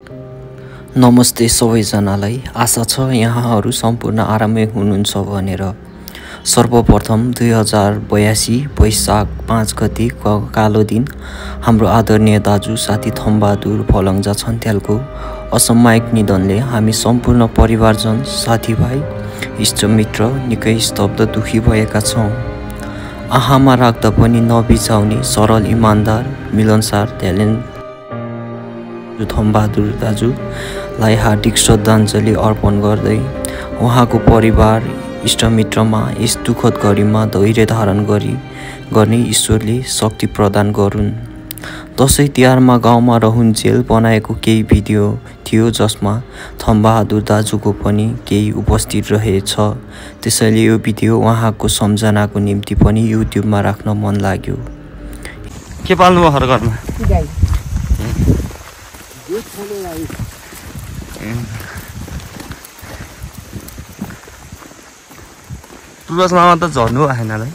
नमस्ते सबैजनालाई। आशा छ यहाँहरू सम्पूर्ण आरामै हुनुहुन्छ भनेर। सर्वप्रथम 2082 वैशाख 5 गते कालो दिन हाम्रो आदरणीय दाजु साथी थम्बहादुर फलङ्जा छन्त्यालको असामयिक निधनले हामी सम्पूर्ण परिवारजन, साथीभाइ, इष्टमित्र निकै स्तब्ध दुखी भएका छौँ। आहामा राख्दा पनि नबिचाउने सरल, इमान्दार, मिलनसार, ट्यालेन्ट थम्बहादुर दाजुलाई हार्दिक श्रद्धाञ्जली अर्पण गर्दै उहाँको परिवार, इष्टमित्रमा यस दुःखद घडीमा धैर्य धारण गर्ने ईश्वरले शक्ति प्रदान गरून्। दसैँ तिहारमा गाउँमा रहन्जेल बनाएको केही भिडियो थियो जसमा थम्बहादुर दाजुको पनि केही उपस्थित रहेछ। त्यसैले यो भिडियो उहाँको सम्झनाको निम्ति पनि युट्युबमा राख्न मन लाग्यो। के पाल्नु भयो घरमा? पूर्वज मामा त झर्नु आएन है?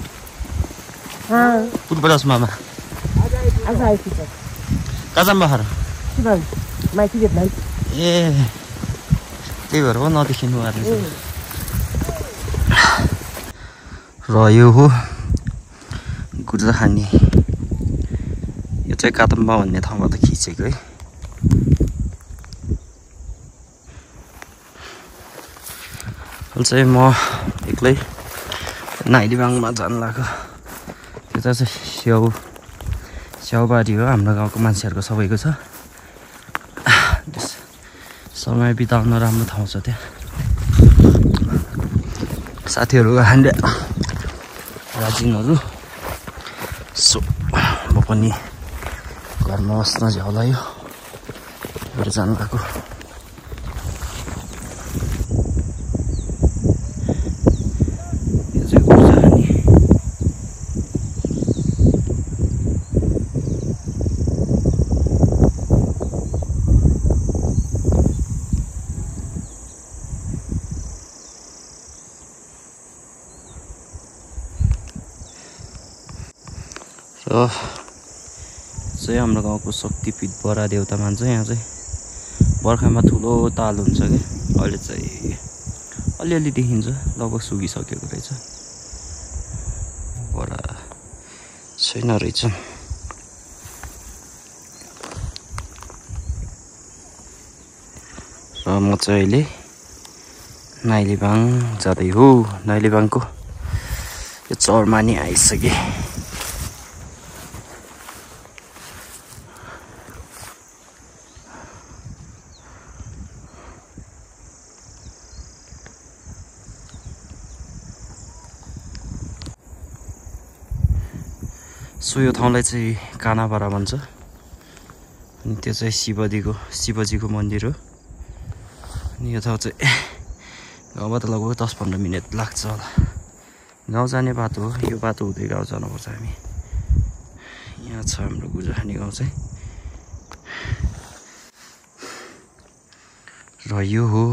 पूर्वज मामा कहाँ जानु भएर? ए त्यही भएर हो नदेखिनु र यो हो गुर्जाखानी। यो चाहिँ कातम्बा भन्ने ठाउँबाट खिचेको है। चाहिँ म एक्लै नाइलीबाङमा जानु लाग्यो। त्यो चाहिँ स्याउबारी हो, हाम्रो गाउँको मान्छेहरूको सबैको छ। समय बिताउन राम्रो ठाउँ छ त्यहाँ। साथीहरू हान्डे राजिनहरू सो म पनि घरमा बस्न झ्याउलायो भएर जानु लाग्यो। र चाहिँ हाम्रो गाउँको शक्तिपीठ बडा देउता मान्छ। यहाँ चाहिँ बर्खामा ठुलो ताल हुन्छ कि अहिले चाहिँ अलिअलि देखिन्छ, लगभग सुकिसकेको रहेछ। बडा छैन रहेछ। र म चाहिँ अहिले नाइलीबाङ जाँदै हो। नाइलीबाङको यो चौरमा नि आइसकेँ। सो यो ठाउँलाई चाहिँ कानापाडा भन्छ। अनि त्यो चाहिँ शिवजीको मन्दिर हो। अनि यो ठाउँ चाहिँ गाउँबाट लगभग 10-15 मिनट लाग्छ होला। गाउँ जाने बाटो हो। यो बाटो हुँदै गाउँ जानुपर्छ हामी। यहाँ छ हाम्रो गुर्जाखानी गाउँ चाहिँ। र यो हो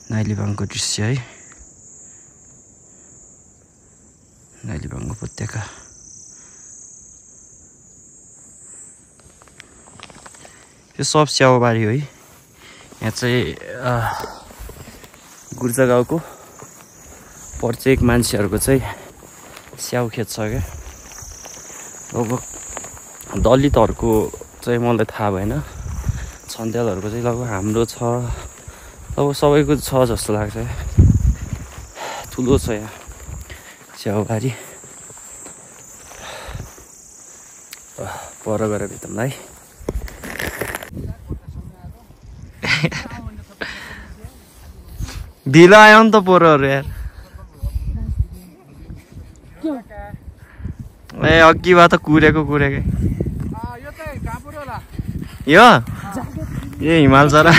नाइलीबाङको दृश्य है। नाइलीबाङ उपत्यका। यो सब स्याउबारी हो है। यहाँ चाहिँ गुर्जा गाउँको प्रत्येक मान्छेहरूको चाहिँ स्याउ खेत छ क्या। लगभग दलितहरूको चाहिँ मलाई थाहा भएन, छन्त्यालहरूको चाहिँ लगभग हाम्रो छ, लगभग सबैको छ जस्तो लाग्छ। ठुलो छ यहाँ स्याउबारी। पर गएर भित्रमा है। ढिलो आयो नि त पोरोहरू यार। ए अघिबाट कुरेकै यो ए हिमाल चरा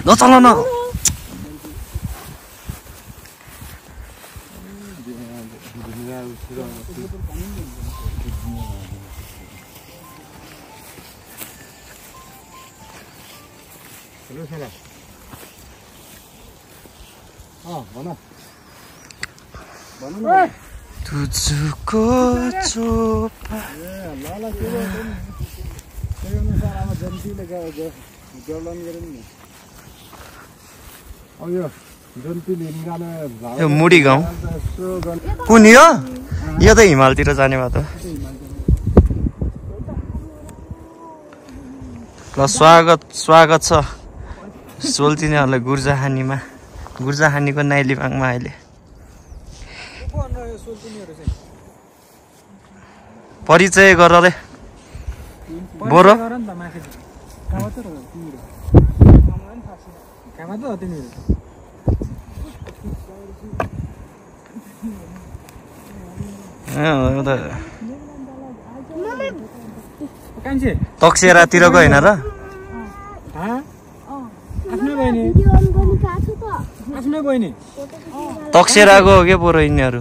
नचल न। तुझको चोपा यो मुडी गाउँ कुन यो त हिमालतिर जाने बाटो ल स्वागत छ सोल्टिनेहरूलाई गुर्जाहानीको नाइलिबाङमा अहिले परिचय गर रे बोरो तक्सेरातिरको होइन र तक्सेराको हो क्या पोरो यिनीहरू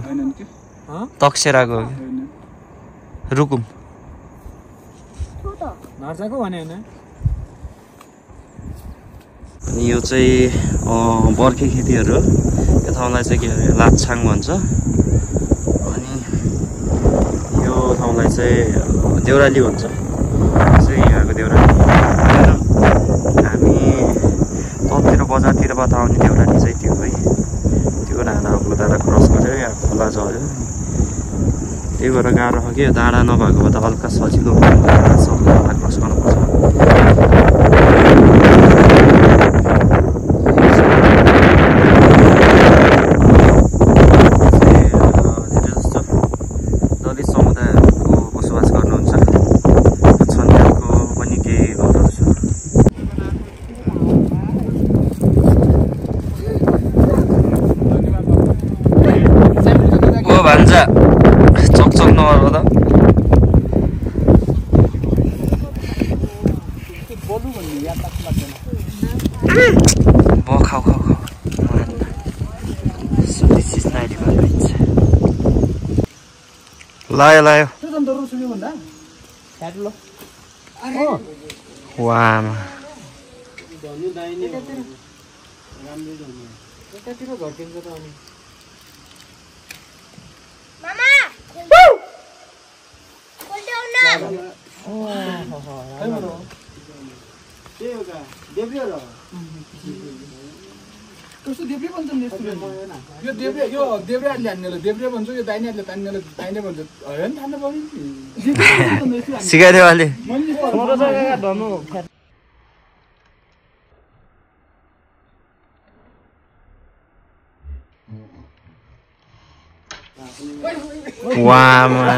तक्सेराको हो क्या रुकुम अनि यो चाहिँ बर्खे खेतीहरू यो ठाउँलाई चाहिँ के अरे लाछाङ भन्छ अनि यो ठाउँलाई चाहिँ देउराली भन्छ चाहिँ यहाँको देउराली हामी तलतिर बजारतिरबाट आउने देउराली चाहिँ त्यो है त्यो डाँडा डाँडा क्रस गरेर यहाँ खोला झऱ्यो त्यही भएर गाह्रो छ कि डाँडा नभएको भए त हल्का सजिलो खोला क्रस गर्नुपर्छ भान्जा चकचक नगर त खाऊ लायो वामा कस्तो देब्रे भन्छ नि यो देब्रे हान्नेले देब्रे भन्छ यो दाहिने हातले तान्नेले दाहिने भन्छ हैन थाहा नपर्यो सिकाइदियो अहिले वामा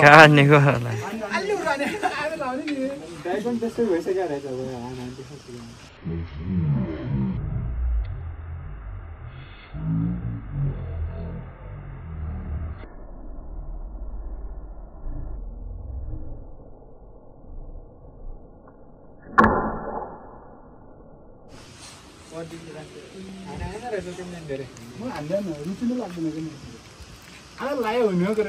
कानेको होला लायो हुने के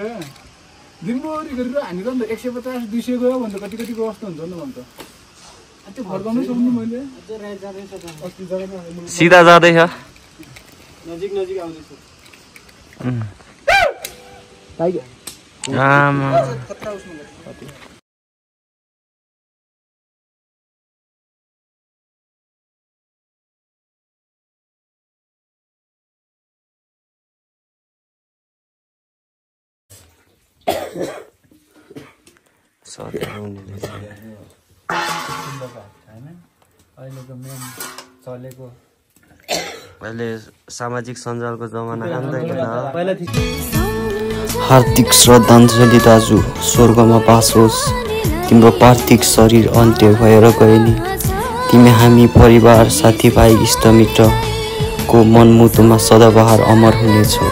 दिनभरि गरेर हानेर नि त 150 200 गयो भने त कति कतिको अवस्था हुन्छ नि भन्छ त्यो फर्काउनै सक्नु मैले सिधा जाँदैछ नजिक आउँदैछ आमा अहिले सामाजिक सञ्जालको जमाना हार्दिक श्रद्धाञ्जली दाजु स्वर्गमा बास होस् तिम्रो पार्थिव शरीर अन्त्य भएर गए नि तिमी हामी परिवार साथीभाइ इष्टमित्रको मनमुटुमा सदाबहार अमर हुनेछौ।